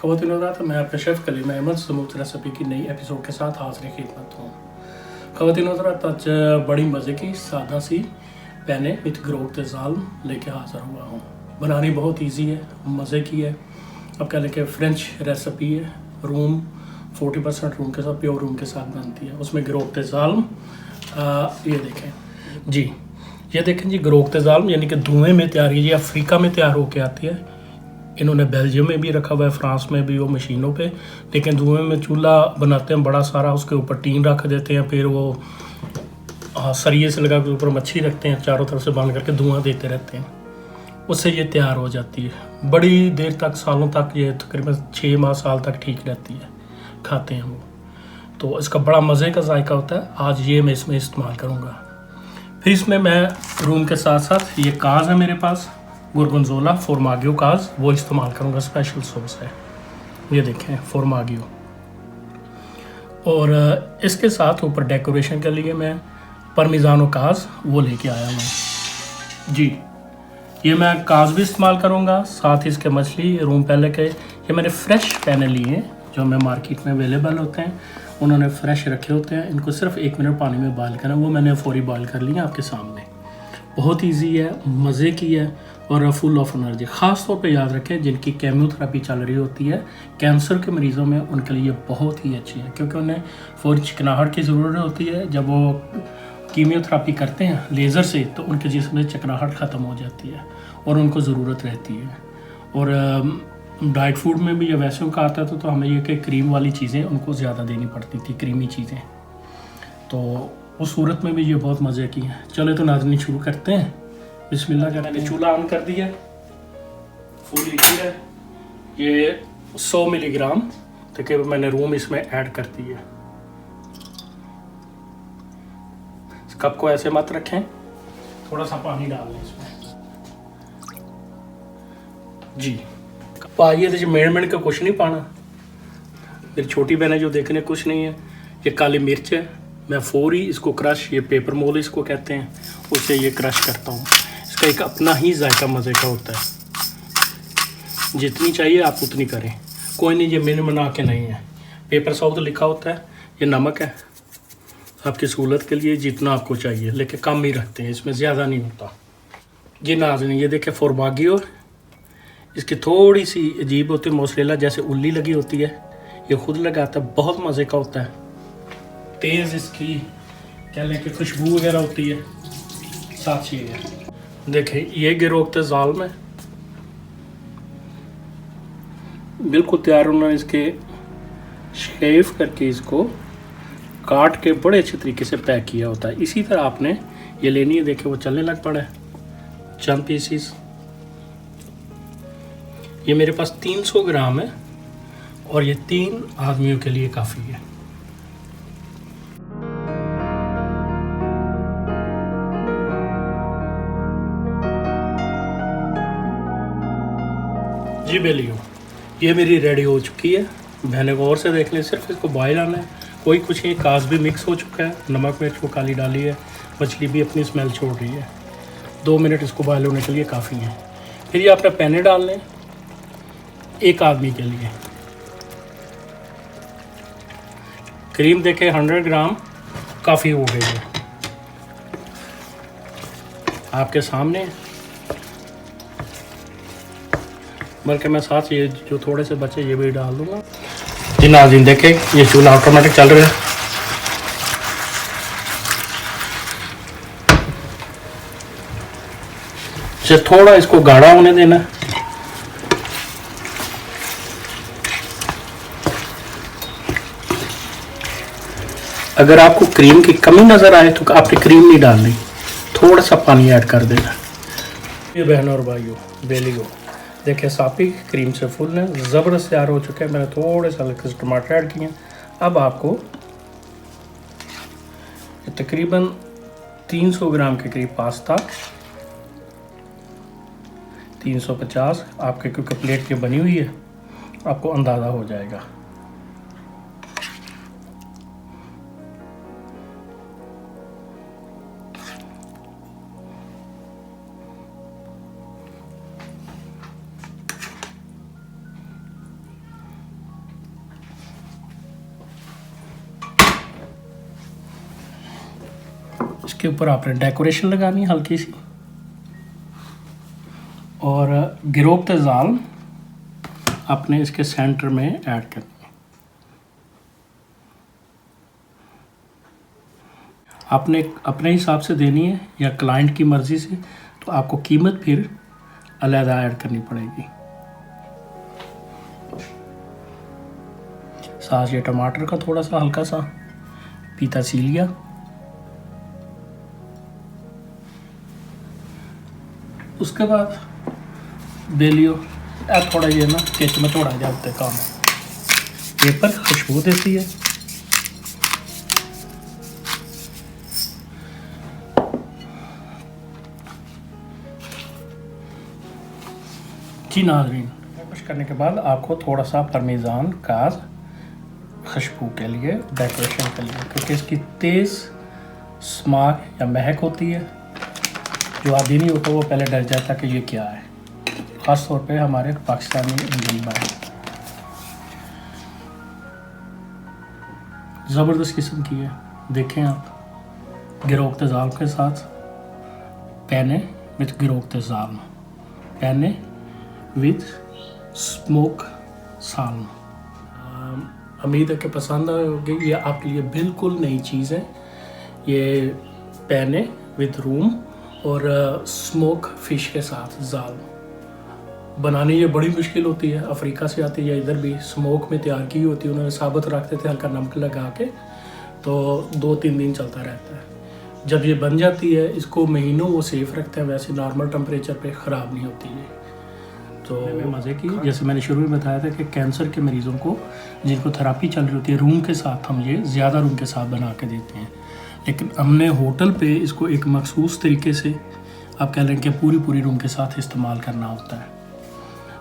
ख़वातीन हज़रात, मैं आपका chef Kaleem Ahmed smooth recipe की नई एपिसोड के साथ हाज़िर खिदमत हूँ। ख़वातीन हज़रात, आज बड़ी मज़े की सादा सी पैने विद ग्रोक ते ज़ाल्म लेके हाज़िर हुआ हूँ। बनानी बहुत इजी है, मज़े की है। अब कह लें कि फ्रेंच रेसिपी है। रूम 40% रूम के साथ, प्योर रूम के साथ बनती है। उसमें ग्रोक ते ज़ाल्म ये देखें जी, ये देखें जी, ग्रोक ते ज़ाल्म यानी कि धुएँ में तैयार, ये अफ्रीका में तैयार होके आती है। इन्होंने बेल्जियम में भी रखा हुआ है, फ्रांस में भी, वो मशीनों पे। लेकिन धुएं में चूल्हा बनाते हैं बड़ा सारा, उसके ऊपर टीन रख देते हैं, फिर वो सरिये से लगा के ऊपर मच्छी रखते हैं, चारों तरफ से बांध करके धुआं देते रहते हैं। उससे ये तैयार हो जाती है। बड़ी देर तक, सालों तक, ये तकरीबन 6 माह साल तक ठीक रहती है, खाते हैं वो। तो इसका बड़ा मज़े का जायका होता है। आज ये मैं इसमें इस्तेमाल करूँगा। फिर इसमें मैं रूम के साथ साथ ये काज है मेरे पास, गोरगोंजोला फॉर्मागियो काज, वो इस्तेमाल करूँगा। स्पेशल सॉस है, ये देखें फॉर्मागियो। और इसके साथ ऊपर डेकोरेशन के लिए मैं परमिजानो काज वो लेके आया हूँ जी। ये मैं काज भी इस्तेमाल करूँगा, साथ ही इसके मछली रूम पहले के, ये मैंने फ्रेश पैने लिए हैं जो हमें मार्केट में अवेलेबल होते हैं। उन्होंने फ्रेश रखे होते हैं, इनको सिर्फ 1 मिनट पानी में बॉयल करना, वो मैंने फौरी बॉयल कर लिया आपके सामने। बहुत इजी है, मज़े की है और फुल ऑफ एनर्जी। ख़ास तौर पे याद रखें जिनकी केमोथेरेपी चल रही होती है, कैंसर के मरीज़ों में, उनके लिए बहुत ही अच्छी है, क्योंकि उन्हें फौरी चिकनाहट की ज़रूरत होती है। जब वो कीमियोथेरेपी करते हैं लेज़र से, तो उनके जिस्म में चिकनाहट ख़त्म हो जाती है और उनको ज़रूरत रहती है। और डाइट फूड में भी, जब वैसे उनका आता था तो हमें ये कि क्रीम वाली चीज़ें उनको ज़्यादा देनी पड़ती थी, क्रीमी चीज़ें। तो उस सूरत में भी ये बहुत मज़े की है। चलो तो नाज़रीन शुरू करते हैं। बिस्मिल्लाह करते हैं। चूल्हा ऑन कर दिया, फुल हीट है। ये 100 मिलीग्राम तकरीबन मैंने रूम इसमें ऐड कर दी है। इस कप को ऐसे मत रखें, थोड़ा सा पानी डाल लें इसमें जी। पाइए मेड़ का कुछ नहीं पाना। मेरी छोटी बहन है जो देखने कुछ नहीं है। ये काली मिर्च है, मैं फौरी इसको क्रश, ये पेपर मोल इसको कहते हैं, उससे ये क्रश करता हूँ। इसका एक अपना ही जायका मज़े का होता है। जितनी चाहिए आप उतनी करें, कोई नहीं, ये मैंने बना के नहीं है। पेपर सॉल्ट लिखा होता है, ये नमक है आपकी सहूलत के लिए, जितना आपको चाहिए, लेकिन कम ही रखते हैं, इसमें ज़्यादा नहीं होता जी। नाज़रीन ये देखें फॉर्मागियो, इसकी थोड़ी सी अजीब होती है, मोज़रेला जैसे उल्ली लगी होती है, ये खुद लगाता है, बहुत मज़े का होता है। तेज़ इसकी कह लें कि खुशबू वगैरह होती है। साथ ही है देखें, ये गिरोक ते ज़ाल्म है, बिल्कुल तैयार। उन्होंने इसके शेफ करके इसको काट के बड़े अच्छे तरीके से पैक किया होता है। इसी तरह आपने ये लेनी है। देखें वो चलने लग पड़ा है, चंद पीसीस। ये मेरे पास 300 ग्राम है और ये 3 आदमियों के लिए काफ़ी है जी। बेलियो ये मेरी रेडी हो चुकी है। मैंने गौर से देख लें, सिर्फ इसको बॉयल आना है, कोई कुछ नहीं। काज भी मिक्स हो चुका है, नमक मिर्च को काली डाली है, मछली भी अपनी स्मेल छोड़ रही है। 2 मिनट इसको बॉयल होने के लिए काफ़ी है। फिर ये आपने पैने डाल लें 1 आदमी के लिए। क्रीम देखें 100 ग्राम काफ़ी हो गई है आपके सामने। बल्कि मैं साथ ये जो थोड़े से बचे ये भी डाल दूंगा जी। नाज़रीन देखें, ये चूल्हा ऑटोमेटिक चल रहा है। सिर्फ थोड़ा इसको गाढ़ा होने देना। अगर आपको क्रीम की कमी नज़र आए तो आपने क्रीम नहीं डालनी, थोड़ा सा पानी ऐड कर देना। ये बहनों और भाइयों, बेलियो देखिए सापी क्रीम से फुल है, ज़बरदस्त तैयार हो चुके हैं। मैंने थोड़े सा टमाटर ऐड किए। अब आपको तकरीबन 300 ग्राम के करीब पास्ता, 350 आपके, क्योंकि प्लेट की बनी हुई है, आपको अंदाज़ा हो जाएगा। इसके ऊपर आपने डेकोरेशन लगानी है हल्की सी, और गिरोफ्त जाल आपने इसके सेंटर में ऐड करनी है। आपने अपने हिसाब से देनी है या क्लाइंट की मर्ज़ी से, तो आपको कीमत फिर अलग ऐड करनी पड़ेगी। साथ ये टमाटर का थोड़ा सा हल्का सा पीता सी लिया, उसके बाद बेलियो थोड़ा ये ना केच में थोड़ा जाते काम पेपर खुशबू देती है। जी नाज़रीन, कुछ करने के बाद आपको थोड़ा सा परमेज़ान काज खुशबू के लिए, डेकोरेशन के लिए, क्योंकि इसकी तेज़ स्माग या महक होती है। जो आदि नहीं होता वो पहले डर जाता कि ये क्या है, ख़ास तौर पे हमारे पाकिस्तानी इंडियन भाई। ज़बरदस्त किस्म की है, देखें आप। गिरोफ्त जाल के साथ पैने विद गिरोफ्त जाल, पैने विद स्मोक साल्म। उम्मीद है कि पसंद आएगी। ये आपके लिए बिल्कुल नई चीज़ है। ये पैने विद रूम और स्मोक फ़िश के साथ जाल बनानी ये बड़ी मुश्किल होती है। अफ्रीका से आती है, इधर भी स्मोक में तैयार की होती है। उन्होंने साबुत रखते थे हल्का नमक लगा के, तो 2-3 दिन चलता रहता है। जब ये बन जाती है, इसको महीनों वो सेफ़ रखते हैं। वैसे नॉर्मल टेम्परेचर पे ख़राब नहीं होती है। तो मज़े की, जैसे मैंने शुरू में बताया था कि कैंसर के मरीज़ों को जिनको थेरापी चल रही होती है, रूम के साथ हम ये ज़्यादा रूम के साथ बना के देते हैं। लेकिन हमने होटल पे इसको एक मखसूस तरीके से, आप कह लें कि पूरी रूम के साथ इस्तेमाल करना होता है।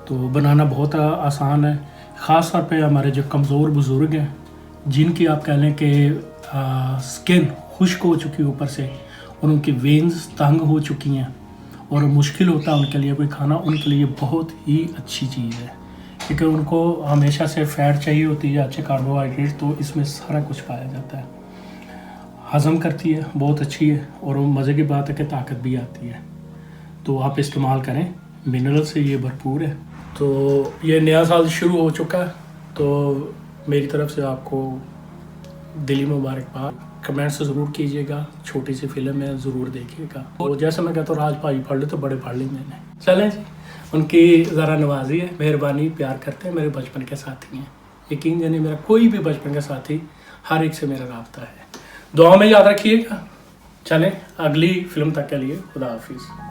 तो बनाना बहुत आसान है। ख़ास तौर पे हमारे जो कमज़ोर बुज़ुर्ग हैं, जिनकी आप कह लें कि स्किन खुश्क हो चुकी है ऊपर से, और उनकी वेन्स तंग हो चुकी हैं और मुश्किल होता है उनके लिए कोई खाना, उनके लिए बहुत ही अच्छी चीज़ है। क्योंकि उनको हमेशा से फ़ैट चाहिए होती है, अच्छे कार्बोहाइड्रेट, तो इसमें सारा कुछ पाया जाता है। हज़म करती है, बहुत अच्छी है, और मज़े की बात है कि ताकत भी आती है। तो आप इस्तेमाल करें, मिनरल से ये भरपूर है। तो ये नया साल शुरू हो चुका है, तो मेरी तरफ से आपको दिली मुबारकबाद। कमेंट्स ज़रूर कीजिएगा, छोटी सी फिल्म है, ज़रूर देखिएगा। और जैसे मैं कहता हूँ, राज भाई पढ़ ले तो बड़े पढ़ लेंगे। चलें जी, उनकी ज़रा नवाजी है, मेहरबानी, प्यार करते हैं, मेरे बचपन के साथी हैं। यकीन जानिए, मेरा कोई भी बचपन का साथी, हर एक से मेरा राब्ता है। दुआ में याद रखिएगा। चलें, अगली फिल्म तक के लिए खुदा हाफिज़।